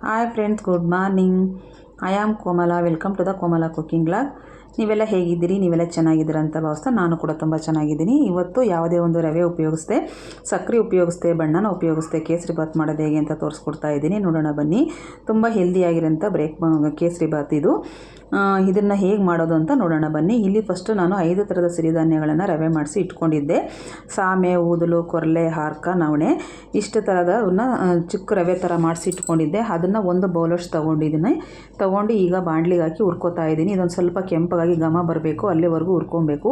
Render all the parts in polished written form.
Hi friends, good morning. I am Komala. Welcome to the Komala cooking blog. ನೀವೆಲ್ಲ ಹೇಗಿದ್ದೀರಿ? ನೀವೆಲ್ಲ ಚೆನ್ನಾಗಿದ್ದೀರ ಅಂತ ಭಾವಿಸ್ತಾ ನಾನು ಕೂಡ ತುಂಬ ಚೆನ್ನಾಗಿದ್ದೀನಿ. ಇವತ್ತು ಯಾವುದೇ ಒಂದು ರವೆ ಉಪಯೋಗಿಸ್ದೆ, ಸಕ್ಕರೆ ಉಪಯೋಗಿಸ್ದೆ, ಬಣ್ಣನ ಉಪಯೋಗಿಸ್ದೆ ಕೇಸರಿ ಬಾತ್ ಮಾಡೋದು ಹೇಗೆ ಅಂತ ತೋರಿಸ್ಕೊಡ್ತಾ ಇದ್ದೀನಿ. ನೋಡೋಣ ಬನ್ನಿ. ತುಂಬ ಹೆಲ್ದಿಯಾಗಿರೋಂಥ ಕೇಸರಿ ಬಾತ್ ಇದು. ಇದನ್ನು ಹೇಗೆ ಮಾಡೋದು ಅಂತ ನೋಡೋಣ ಬನ್ನಿ. ಇಲ್ಲಿ ಫಸ್ಟು ನಾನು 5 ಥರದ ಸಿರಿಧಾನ್ಯಗಳನ್ನು ರವೆ ಮಾಡಿಸಿ ಇಟ್ಕೊಂಡಿದ್ದೆ. ಸಾಮೆ, ಊದಲು, ಕೊರಲೆ, ಹಾರ್ಕ, ನವಣೆ ಇಷ್ಟು ಥರದವನ್ನ ಚಿಕ್ಕ ರವೆ ಥರ ಮಾಡಿಸಿ ಇಟ್ಕೊಂಡಿದ್ದೆ. ಅದನ್ನು ಒಂದು ಬೌಲಷ್ಟು ತೊಗೊಂಡು ಈಗ ಬಾಣಲಿಗೆ ಹಾಕಿ ಹುರ್ಕೋತಾ ಇದ್ದೀನಿ. ಇದೊಂದು ಸ್ವಲ್ಪ ಕೆಂಪಗಾಗಿ ಘಮ ಬರಬೇಕು, ಅಲ್ಲಿವರೆಗೂ ಹುರ್ಕೊಬೇಕು.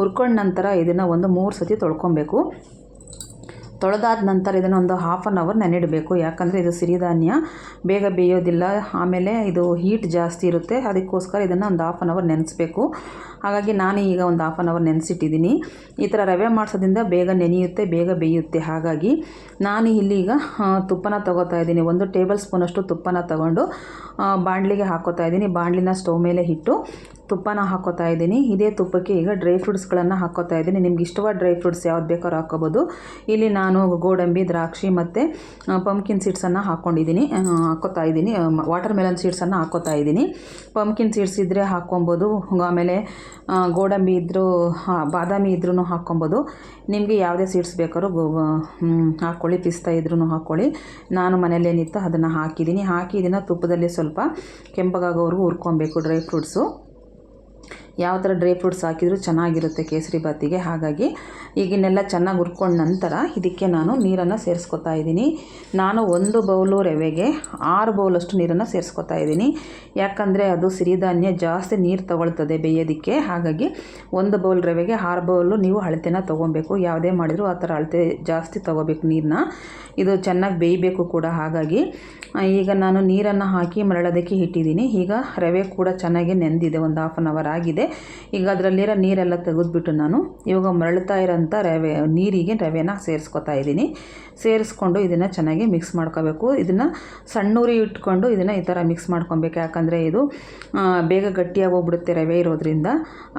ಹುರ್ಕೊಂಡ ನಂತರ ಇದನ್ನು ಒಂದು 3 ಸತಿ ತೊಳ್ಕೊಬೇಕು. ತೊಳೆದಾದ ನಂತರ ಇದನ್ನು ಒಂದು ಹಾಫ್ ಆನ್ ಅವರ್ ನೆನೆಡಬೇಕು. ಯಾಕಂದರೆ ಇದು ಸಿರಿಧಾನ್ಯ ಬೇಗ ಬೇಯೋದಿಲ್ಲ, ಆಮೇಲೆ ಇದು ಹೀಟ್ ಜಾಸ್ತಿ ಇರುತ್ತೆ. ಅದಕ್ಕೋಸ್ಕರ ಇದನ್ನು ಒಂದು ಹಾಫ್ ಆನ್ ಅವರ್ ನೆನೆಸಬೇಕು. ಹಾಗಾಗಿ ನಾನು ಈಗ ಒಂದು ಹಾಫ್ ಆನ್ ಅವರ್ ನೆನೆಸಿಟ್ಟಿದ್ದೀನಿ. ಈ ಥರ ರವೆ ಮಾಡಿಸೋದ್ರಿಂದ ಬೇಗ ನೆನೆಯುತ್ತೆ, ಬೇಗ ಬೇಯುತ್ತೆ. ಹಾಗಾಗಿ ನಾನು ಇಲ್ಲಿಗ ತುಪ್ಪನ ತೊಗೋತಾ ಇದ್ದೀನಿ. 1 ಟೇಬಲ್ ಸ್ಪೂನಷ್ಟು ತುಪ್ಪನ ತಗೊಂಡು ಬಾಣಲಿಗೆ ಹಾಕೋತಾ ಇದ್ದೀನಿ. ಬಾಣಲಿನ ಸ್ಟವ್ ಮೇಲೆ ಇಟ್ಟು ತುಪ್ಪನ ಹಾಕೋತಾ ಇದ್ದೀನಿ. ಇದೇ ತುಪ್ಪಕ್ಕೆ ಈಗ ಡ್ರೈ ಫ್ರೂಟ್ಸ್ಗಳನ್ನು ಹಾಕೋತಾ ಇದ್ದೀನಿ. ನಿಮ್ಗೆ ಇಷ್ಟವಾದ ಡ್ರೈ ಫ್ರೂಟ್ಸ್ ಯಾವ್ದು ಬೇಕಾದ್ರೂ ಹಾಕೋಬೋದು. ಇಲ್ಲಿ ನಾನು ಗೋಡಂಬಿ, ದ್ರಾಕ್ಷಿ ಮತ್ತು ಪಂಪ್ಕಿನ್ ಸೀಡ್ಸನ್ನು ಹಾಕೋತಾ ಇದ್ದೀನಿ. ವಾಟರ್ ಮೆಲನ್ ಸೀಡ್ಸನ್ನು ಹಾಕೋತಾ ಇದ್ದೀನಿ. ಪಂಪ್ಕಿನ್ ಸೀಡ್ಸ್ ಇದ್ದರೆ ಹಾಕ್ಕೊಬೋದು, ಆಮೇಲೆ ಗೋಡಂಬಿ ಇದ್ದರೂ ಬಾದಾಮಿ ಇದ್ರೂ ಹಾಕ್ಕೊಬೋದು. ನಿಮಗೆ ಯಾವುದೇ ಸೀಡ್ಸ್ ಬೇಕಾದ್ರೂ ಹಾಕ್ಕೊಳ್ಳಿ, ಪಿಸ್ತಾ ಇದ್ರೂ ಹಾಕ್ಕೊಳ್ಳಿ. ನಾನು ಮನೇಲೇನಿತ್ತು ಅದನ್ನು ಹಾಕಿದ್ದೀನಿ. ಹಾಕಿ ಇದನ್ನು ತುಪ್ಪದಲ್ಲಿ ಸ್ವಲ್ಪ ಕೆಂಪಗಾಗೋವರೆಗೂ ಹುರ್ಕೊಬೇಕು. ಡ್ರೈ ಫ್ರೂಟ್ಸು ಯಾವ ಥರ ಡ್ರೈ ಫ್ರೂಟ್ಸ್ ಹಾಕಿದರೂ ಚೆನ್ನಾಗಿರುತ್ತೆ ಕೇಸರಿ ಬಾತಿಗೆ. ಹಾಗಾಗಿ ಈಗಿನೆಲ್ಲ ಚೆನ್ನಾಗಿ ಹುರ್ಕೊಂಡ ನಂತರ ಇದಕ್ಕೆ ನಾನು ನೀರನ್ನು ಸೇರಿಸ್ಕೊತಾ ಇದ್ದೀನಿ. ನಾನು 1 ಬೌಲು ರವೆಗೆ 6 ಬೌಲಷ್ಟು ನೀರನ್ನು ಸೇರಿಸ್ಕೊತಾ ಇದ್ದೀನಿ. ಯಾಕಂದರೆ ಅದು ಸಿರಿಧಾನ್ಯ ಜಾಸ್ತಿ ನೀರು ತಗೊಳ್ತದೆ ಬೇಯೋದಕ್ಕೆ. ಹಾಗಾಗಿ 1 ಬೌಲ್ ರವೆಗೆ 6 ಬೌಲು ನೀವು ಅಳತೆನ ತೊಗೊಬೇಕು. ಯಾವುದೇ ಮಾಡಿದರೂ ಆ ಥರ ಅಳತೆ ಜಾಸ್ತಿ ತೊಗೋಬೇಕು ನೀರನ್ನ. ಇದು ಚೆನ್ನಾಗಿ ಬೇಯಬೇಕು ಕೂಡ. ಹಾಗಾಗಿ ಈಗ ನಾನು ನೀರನ್ನು ಹಾಕಿ ಮರಳೋದಕ್ಕೆ ಇಟ್ಟಿದ್ದೀನಿ. ಈಗ ರವೆ ಕೂಡ ಚೆನ್ನಾಗಿ ನೆಂದಿದೆ, ಒಂದು ಹಾಫ್ ಆನ್ ಅವರ್ ಆಗಿದೆ. ಈಗ ಅದರಲ್ಲಿರೋ ನೀರೆಲ್ಲ ತೆಗೆದುಬಿಟ್ಟು ನಾನು ಇವಾಗ ಮರಳ್ತಾ ಇರೋಂಥ ನೀರಿಗೆ ರವೆನ ಸೇರಿಸ್ಕೊತಾ ಇದ್ದೀನಿ. ಸೇರಿಸ್ಕೊಂಡು ಇದನ್ನು ಚೆನ್ನಾಗಿ ಮಿಕ್ಸ್ ಮಾಡ್ಕೋಬೇಕು. ಇದನ್ನು ಸಣ್ಣ ಉರಿ ಇಟ್ಕೊಂಡು ಇದನ್ನು ಈ ಥರ ಮಿಕ್ಸ್ ಮಾಡ್ಕೊಬೇಕು. ಯಾಕಂದರೆ ಇದು ಬೇಗ ಗಟ್ಟಿಯಾಗಿ ಹೋಗ್ಬಿಡುತ್ತೆ ರವೆ ಇರೋದ್ರಿಂದ,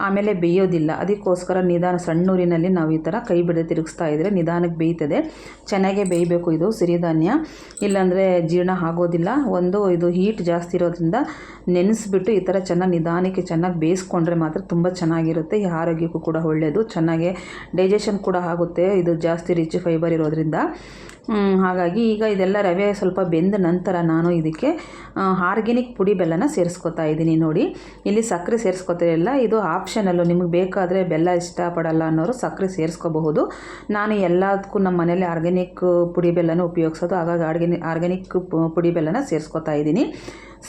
ಆಮೇಲೆ ಬೇಯೋದಿಲ್ಲ. ಅದಕ್ಕೋಸ್ಕರ ನಿಧಾನ ಸಣ್ಣ ಉರಿನಲ್ಲಿ ನಾವು ಈ ಥರ ಕೈ ಬಿಡದೆ ತಿರುಗಿಸ್ತಾ ಇದ್ದರೆ ನಿಧಾನಕ್ಕೆ ಬೇಯ್ತದೆ. ಚೆನ್ನಾಗೇ ಬೇಯಬೇಕು ಇದು ಸಿರಿಧಾನ್ಯ, ಇಲ್ಲಾಂದರೆ ಜೀರ್ಣ ಆಗೋದಿಲ್ಲ. ಇದು ಹೀಟ್ ಜಾಸ್ತಿ ಇರೋದ್ರಿಂದ ನೆನೆಸ್ಬಿಟ್ಟು ಈ ಥರ ಚೆನ್ನಾಗಿ ನಿಧಾನಕ್ಕೆ ಚೆನ್ನಾಗಿ ಬೇಯಿಸ್ಕೊಂಡ್ರೆ ಮಾತ್ರ ತುಂಬ ಚೆನ್ನಾಗಿರುತ್ತೆ. ಈ ಆರೋಗ್ಯಕ್ಕೂ ಕೂಡ ಒಳ್ಳೆಯದು, ಚೆನ್ನಾಗಿ ಡೈಜೆಷನ್ ಕೂಡ ಆಗುತ್ತೆ. ಇದು ಜಾಸ್ತಿ ರಿಚ್ ಫೈಬರ್ ಇರೋದ್ರಿಂದ. ಹಾಗಾಗಿ ಈಗ ಇದೆಲ್ಲ ರವೆ ಸ್ವಲ್ಪ ಬೆಂದ ನಂತರ ನಾನು ಇದಕ್ಕೆ ಆರ್ಗ್ಯಾನಿಕ್ ಪುಡಿ ಬೆಲ್ಲನ ಸೇರಿಸ್ಕೊತಾ ಇದ್ದೀನಿ. ನೋಡಿ, ಇಲ್ಲಿ ಸಕ್ಕರೆ ಸೇರಿಸ್ಕೊತಿರಲಿಲ್ಲ, ಇದು ಆಪ್ಷನಲ್ಲು. ನಿಮಗೆ ಬೇಕಾದರೆ ಬೆಲ್ಲ ಇಷ್ಟಪಡಲ್ಲ ಅನ್ನೋರು ಸಕ್ಕರೆ ಸೇರಿಸ್ಕೋಬಹುದು. ನಾನು ಎಲ್ಲದಕ್ಕೂ ನಮ್ಮ ಮನೇಲಿ ಆರ್ಗ್ಯಾನಿಕ್ ಪುಡಿ ಬೆಲ್ಲನ ಉಪಯೋಗಿಸೋದು. ಹಾಗಾಗಿ ಆರ್ಗ್ಯಾನಿಕ್ ಪುಡಿ ಬೆಲ್ಲನ ಸೇರಿಸ್ಕೊತಾ ಇದ್ದೀನಿ.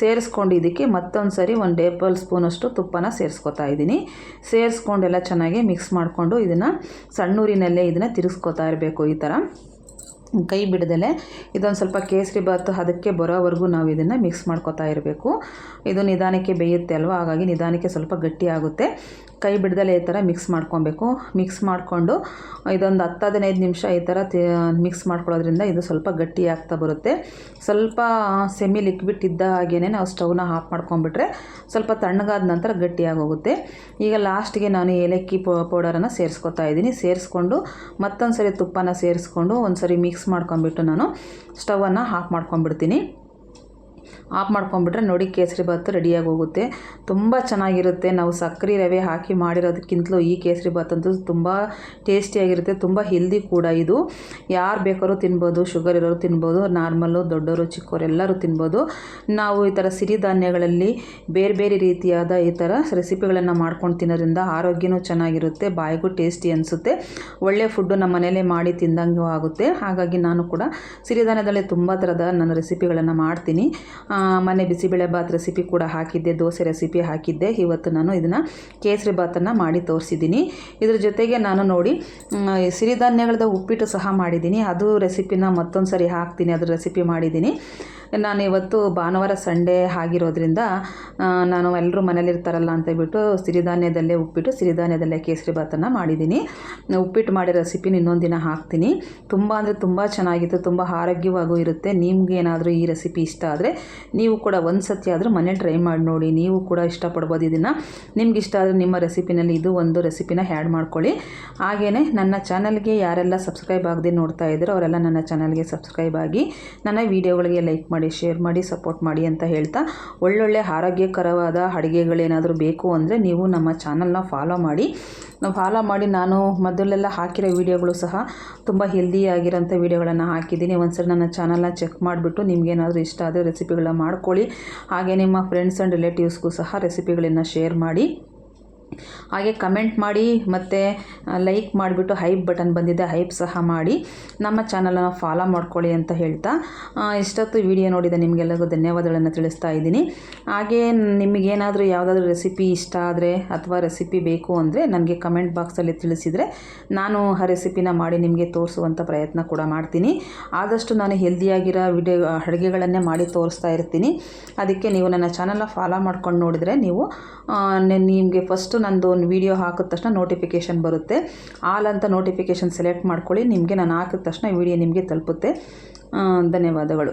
ಸೇರಿಸ್ಕೊಂಡು ಇದಕ್ಕೆ ಮತ್ತೊಂದು ಸರಿ 1 ಟೇಬಲ್ ಸ್ಪೂನಷ್ಟು ತುಪ್ಪನ ಸೇರಿಸ್ಕೊತಾ ಇದ್ದೀನಿ. ಸೇರಿಸ್ಕೊಂಡೆಲ್ಲ ಚೆನ್ನಾಗಿ ಮಿಕ್ಸ್ ಮಾಡಿಕೊಂಡು ಇದನ್ನು ಸಣ್ಣೂರಿನಲ್ಲೇ ಇದನ್ನು ತಿರುಗಿಸ್ಕೊತಾ ಇರಬೇಕು. ಈ ಥರ ಕೈ ಬಿಡದಲ್ಲೇ ಇದೊಂದು ಸ್ವಲ್ಪ ಕೇಸರಿ ಬಾತ್ ಅದಕ್ಕೆ ಬರೋವರೆಗೂ ನಾವು ಇದನ್ನು ಮಿಕ್ಸ್ ಮಾಡ್ಕೊತಾ ಇರಬೇಕು. ಇದು ನಿಧಾನಕ್ಕೆ ಬೇಯುತ್ತೆ ಅಲ್ವಾ, ಹಾಗಾಗಿ ನಿಧಾನಕ್ಕೆ ಸ್ವಲ್ಪ ಗಟ್ಟಿ ಆಗುತ್ತೆ. ಕೈ ಬಿಡದಲ್ಲೇ ಈ ಥರ ಮಿಕ್ಸ್ ಮಾಡ್ಕೊಬೇಕು. ಮಿಕ್ಸ್ ಮಾಡಿಕೊಂಡು ಇದೊಂದು 10-15 ನಿಮಿಷ ಈ ಥರ ಮಿಕ್ಸ್ ಮಾಡ್ಕೊಳ್ಳೋದ್ರಿಂದ ಇದು ಸ್ವಲ್ಪ ಗಟ್ಟಿ ಆಗ್ತಾ ಬರುತ್ತೆ. ಸ್ವಲ್ಪ ಸೆಮಿ ಲಿಕ್ವಿಡ್ ಇದ್ದ ಹಾಗೇ ನಾವು ಸ್ಟವ್ನ ಆಫ್ ಮಾಡ್ಕೊಂಡ್ಬಿಟ್ರೆ ಸ್ವಲ್ಪ ತಣ್ಣಗಾದ ನಂತರ ಗಟ್ಟಿಯಾಗಿ ಹೋಗುತ್ತೆ. ಈಗ ಲಾಸ್ಟ್ಗೆ ನಾನು ಏಲಕ್ಕಿ ಪೌಡರನ್ನು ಸೇರಿಸ್ಕೊತಾ ಇದ್ದೀನಿ. ಸೇರಿಸ್ಕೊಂಡು ಮತ್ತೊಂದು ಸರಿ ತುಪ್ಪನ ಸೇರಿಸ್ಕೊಂಡು ಒಂದು ಸರಿ ಮಿಕ್ಸ್ ಮಾಡ್ಕೊಂಬಿಟ್ಟು ನಾನು ಸ್ಟವನ್ನು ಆಫ್ ಮಾಡ್ಕೊಂಬಿಡ್ತೀನಿ. ಆಫ್ ಮಾಡ್ಕೊಂಬಿಟ್ರೆ ನೋಡಿ ಕೇಸರಿ ಬಾತ್ ರೆಡಿಯಾಗಿ ಹೋಗುತ್ತೆ. ತುಂಬ ಚೆನ್ನಾಗಿರುತ್ತೆ. ನಾವು ಸಕ್ಕರೆ ರವೆ ಹಾಕಿ ಮಾಡಿರೋದಕ್ಕಿಂತಲೂ ಈ ಕೇಸರಿ ಬಾತ್ ಅಂತೂ ತುಂಬ ಟೇಸ್ಟಿಯಾಗಿರುತ್ತೆ, ತುಂಬ ಹೆಲ್ದಿ ಕೂಡ. ಇದು ಯಾರು ಬೇಕಾದ್ರೂ ತಿನ್ಬೋದು, ಶುಗರ್ ಇರೋರು ತಿನ್ಬೋದು, ನಾರ್ಮಲ್ಲು, ದೊಡ್ಡವರು, ಚಿಕ್ಕವರು ಎಲ್ಲರೂ ತಿನ್ಬೋದು. ನಾವು ಈ ಥರ ಸಿರಿಧಾನ್ಯಗಳಲ್ಲಿ ಬೇರೆ ಬೇರೆ ರೀತಿಯಾದ ಈ ಥರ ರೆಸಿಪಿಗಳನ್ನು ಮಾಡ್ಕೊಂಡು ತಿನ್ನೋದ್ರಿಂದ ಆರೋಗ್ಯನೂ ಚೆನ್ನಾಗಿರುತ್ತೆ, ಬಾಯಿಗೂ ಟೇಸ್ಟಿ ಅನಿಸುತ್ತೆ. ಒಳ್ಳೆಯ ಫುಡ್ಡು ನಮ್ಮ ಮನೇಲೇ ಮಾಡಿ ತಿಂದಂಗೂ ಆಗುತ್ತೆ. ಹಾಗಾಗಿ ನಾನು ಕೂಡ ಸಿರಿಧಾನ್ಯದಲ್ಲಿ ತುಂಬ ಥರದ ನಾನು ರೆಸಿಪಿಗಳನ್ನು ಮಾಡ್ತೀನಿ. ಮೊನ್ನೆ ಬಿಸಿಬೇಳೆ ಬಾತ್ ರೆಸಿಪಿ ಕೂಡ ಹಾಕಿದ್ದೆ, ದೋಸೆ ರೆಸಿಪಿ ಹಾಕಿದ್ದೆ. ಇವತ್ತು ನಾನು ಇದನ್ನು ಕೇಸರಿ ಬಾತನ್ನು ಮಾಡಿ ತೋರಿಸಿದ್ದೀನಿ. ಇದ್ರ ಜೊತೆಗೆ ನಾನು ನೋಡಿ ಸಿರಿಧಾನ್ಯಗಳದ ಉಪ್ಪಿಟ್ಟು ಸಹ ಮಾಡಿದ್ದೀನಿ. ಅದು ರೆಸಿಪಿನ ಮತ್ತೊಂದು ಸರಿ ಹಾಕ್ತೀನಿ. ಅದ್ರ ರೆಸಿಪಿ ಮಾಡಿದ್ದೀನಿ. ನಾನು ಇವತ್ತು ಭಾನುವಾರ ಸಂಡೇ ಆಗಿರೋದ್ರಿಂದ ನಾನು ಎಲ್ಲರೂ ಮನೇಲಿರ್ತಾರಲ್ಲ ಅಂತೇಳ್ಬಿಟ್ಟು ಸಿರಿಧಾನ್ಯದಲ್ಲೇ ಉಪ್ಪಿಟ್ಟು ಸಿರಿಧಾನ್ಯದಲ್ಲೇ ಕೇಸರಿ ಭಾತನ್ನು ಮಾಡಿದ್ದೀನಿ. ಉಪ್ಪಿಟ್ಟು ಮಾಡಿ ರೆಸಿಪಿನ ಇನ್ನೊಂದು ದಿನ ಹಾಕ್ತೀನಿ. ತುಂಬ ಅಂದರೆ ತುಂಬ ಚೆನ್ನಾಗಿತ್ತು, ತುಂಬ ಆರೋಗ್ಯವಾಗೂ ಇರುತ್ತೆ. ನಿಮ್ಗೆ ಏನಾದರೂ ಈ ರೆಸಿಪಿ ಇಷ್ಟ ಆದರೆ ನೀವು ಕೂಡ ಒಂದು ಸತಿ ಆದರೂ ಮನೇಲಿ ಟ್ರೈ ಮಾಡಿ ನೋಡಿ, ನೀವು ಕೂಡ ಇಷ್ಟಪಡ್ಬೋದು ಇದನ್ನು. ನಿಮ್ಗೆ ಇಷ್ಟ ಆದರೆ ನಿಮ್ಮ ರೆಸಿಪಿನಲ್ಲಿ ಇದು ಒಂದು ರೆಸಿಪಿನ ಆ್ಯಡ್ ಮಾಡ್ಕೊಳ್ಳಿ. ಹಾಗೆಯೇ ನನ್ನ ಚಾನಲ್ಗೆ ಯಾರೆಲ್ಲ ಸಬ್ಸ್ಕ್ರೈಬ್ ಆಗದೆ ನೋಡ್ತಾ ಇದ್ದೀರೋ ಅವರೆಲ್ಲ ನನ್ನ ಚಾನಲ್ಗೆ ಸಬ್ಸ್ಕ್ರೈಬ್ ಆಗಿ ನನ್ನ ವೀಡಿಯೋಗಳಿಗೆ ಲೈಕ್ ಮಾಡಿ, ಶೇರ್ ಮಾಡಿ, ಸಪೋರ್ಟ್ ಮಾಡಿ ಅಂತ ಹೇಳ್ತಾ, ಒಳ್ಳೊಳ್ಳೆ ಆರೋಗ್ಯಕರವಾದ ಅಡುಗೆಗಳೇನಾದರೂ ಬೇಕು ಅಂದರೆ ನೀವು ನಮ್ಮ ಚಾನಲ್ನ ಫಾಲೋ ಮಾಡಿ ನಾನು ಮೊದಲೆಲ್ಲ ಹಾಕಿರೋ ವೀಡಿಯೋಗಳು ಸಹ ತುಂಬ ಹೆಲ್ದಿಯಾಗಿರೋಂಥ ವೀಡಿಯೋಗಳನ್ನು ಹಾಕಿದ್ದೀನಿ. ಒಂದ್ಸರಿ ನನ್ನ ಚಾನಲ್ನ ಚೆಕ್ ಮಾಡಿಬಿಟ್ಟು ನಿಮಗೇನಾದರೂ ಇಷ್ಟ ಆದರೆ ರೆಸಿಪಿಗಳನ್ನ ಮಾಡ್ಕೊಳ್ಳಿ. ಹಾಗೆ ನಿಮ್ಮ ಫ್ರೆಂಡ್ಸ್ ಆ್ಯಂಡ್ ರಿಲೇಟಿವ್ಸ್ಗೂ ಸಹ ರೆಸಿಪಿಗಳನ್ನು ಶೇರ್ ಮಾಡಿ. ಹಾಗೆ ಕಮೆಂಟ್ ಮಾಡಿ ಮತ್ತು ಲೈಕ್ ಮಾಡಿಬಿಟ್ಟು ಹೈಪ್ ಬಟನ್ ಬಂದಿದೆ, ಹೈಪ್ ಸಹ ಮಾಡಿ ನಮ್ಮ ಚಾನಲನ್ನು ಫಾಲೋ ಮಾಡ್ಕೊಳ್ಳಿ ಅಂತ ಹೇಳ್ತಾ, ಇಷ್ಟೊತ್ತು ವಿಡಿಯೋ ನೋಡಿದ ನಿಮಗೆಲ್ಲರಿಗೂ ಧನ್ಯವಾದಗಳನ್ನು ತಿಳಿಸ್ತಾ ಇದ್ದೀನಿ. ಹಾಗೆ ನಿಮಗೇನಾದರೂ ಯಾವುದಾದ್ರೂ ರೆಸಿಪಿ ಇಷ್ಟ ಆದರೆ ಅಥವಾ ರೆಸಿಪಿ ಬೇಕು ಅಂದರೆ ನನಗೆ ಕಮೆಂಟ್ ಬಾಕ್ಸಲ್ಲಿ ತಿಳಿಸಿದರೆ ನಾನು ಆ ರೆಸಿಪಿನ ಮಾಡಿ ನಿಮಗೆ ತೋರಿಸುವಂಥ ಪ್ರಯತ್ನ ಕೂಡ ಮಾಡ್ತೀನಿ. ಆದಷ್ಟು ನಾನು ಹೆಲ್ದಿಯಾಗಿರೋ ಅಡುಗೆಗಳನ್ನೇ ಮಾಡಿ ತೋರಿಸ್ತಾ ಇರ್ತೀನಿ. ಅದಕ್ಕೆ ನೀವು ನನ್ನ ಚಾನಲ್ನ ಫಾಲೋ ಮಾಡ್ಕೊಂಡು ನೋಡಿದರೆ ನೀವು ನಿಮಗೆ ಫಸ್ಟು ನಂದು ಒಂದು ವೀಡಿಯೋ ಹಾಕಿದ ತಕ್ಷಣ ನೋಟಿಫಿಕೇಷನ್ ಬರುತ್ತೆ. ಆಲ್ ಅಂತ ನೋಟಿಫಿಕೇಷನ್ ಸೆಲೆಕ್ಟ್ ಮಾಡ್ಕೊಳ್ಳಿ. ನಿಮಗೆ ನಾನು ಹಾಕಿದ ತಕ್ಷಣ ವೀಡಿಯೋ ನಿಮಗೆ ತಲುಪುತ್ತೆ. ಧನ್ಯವಾದಗಳು.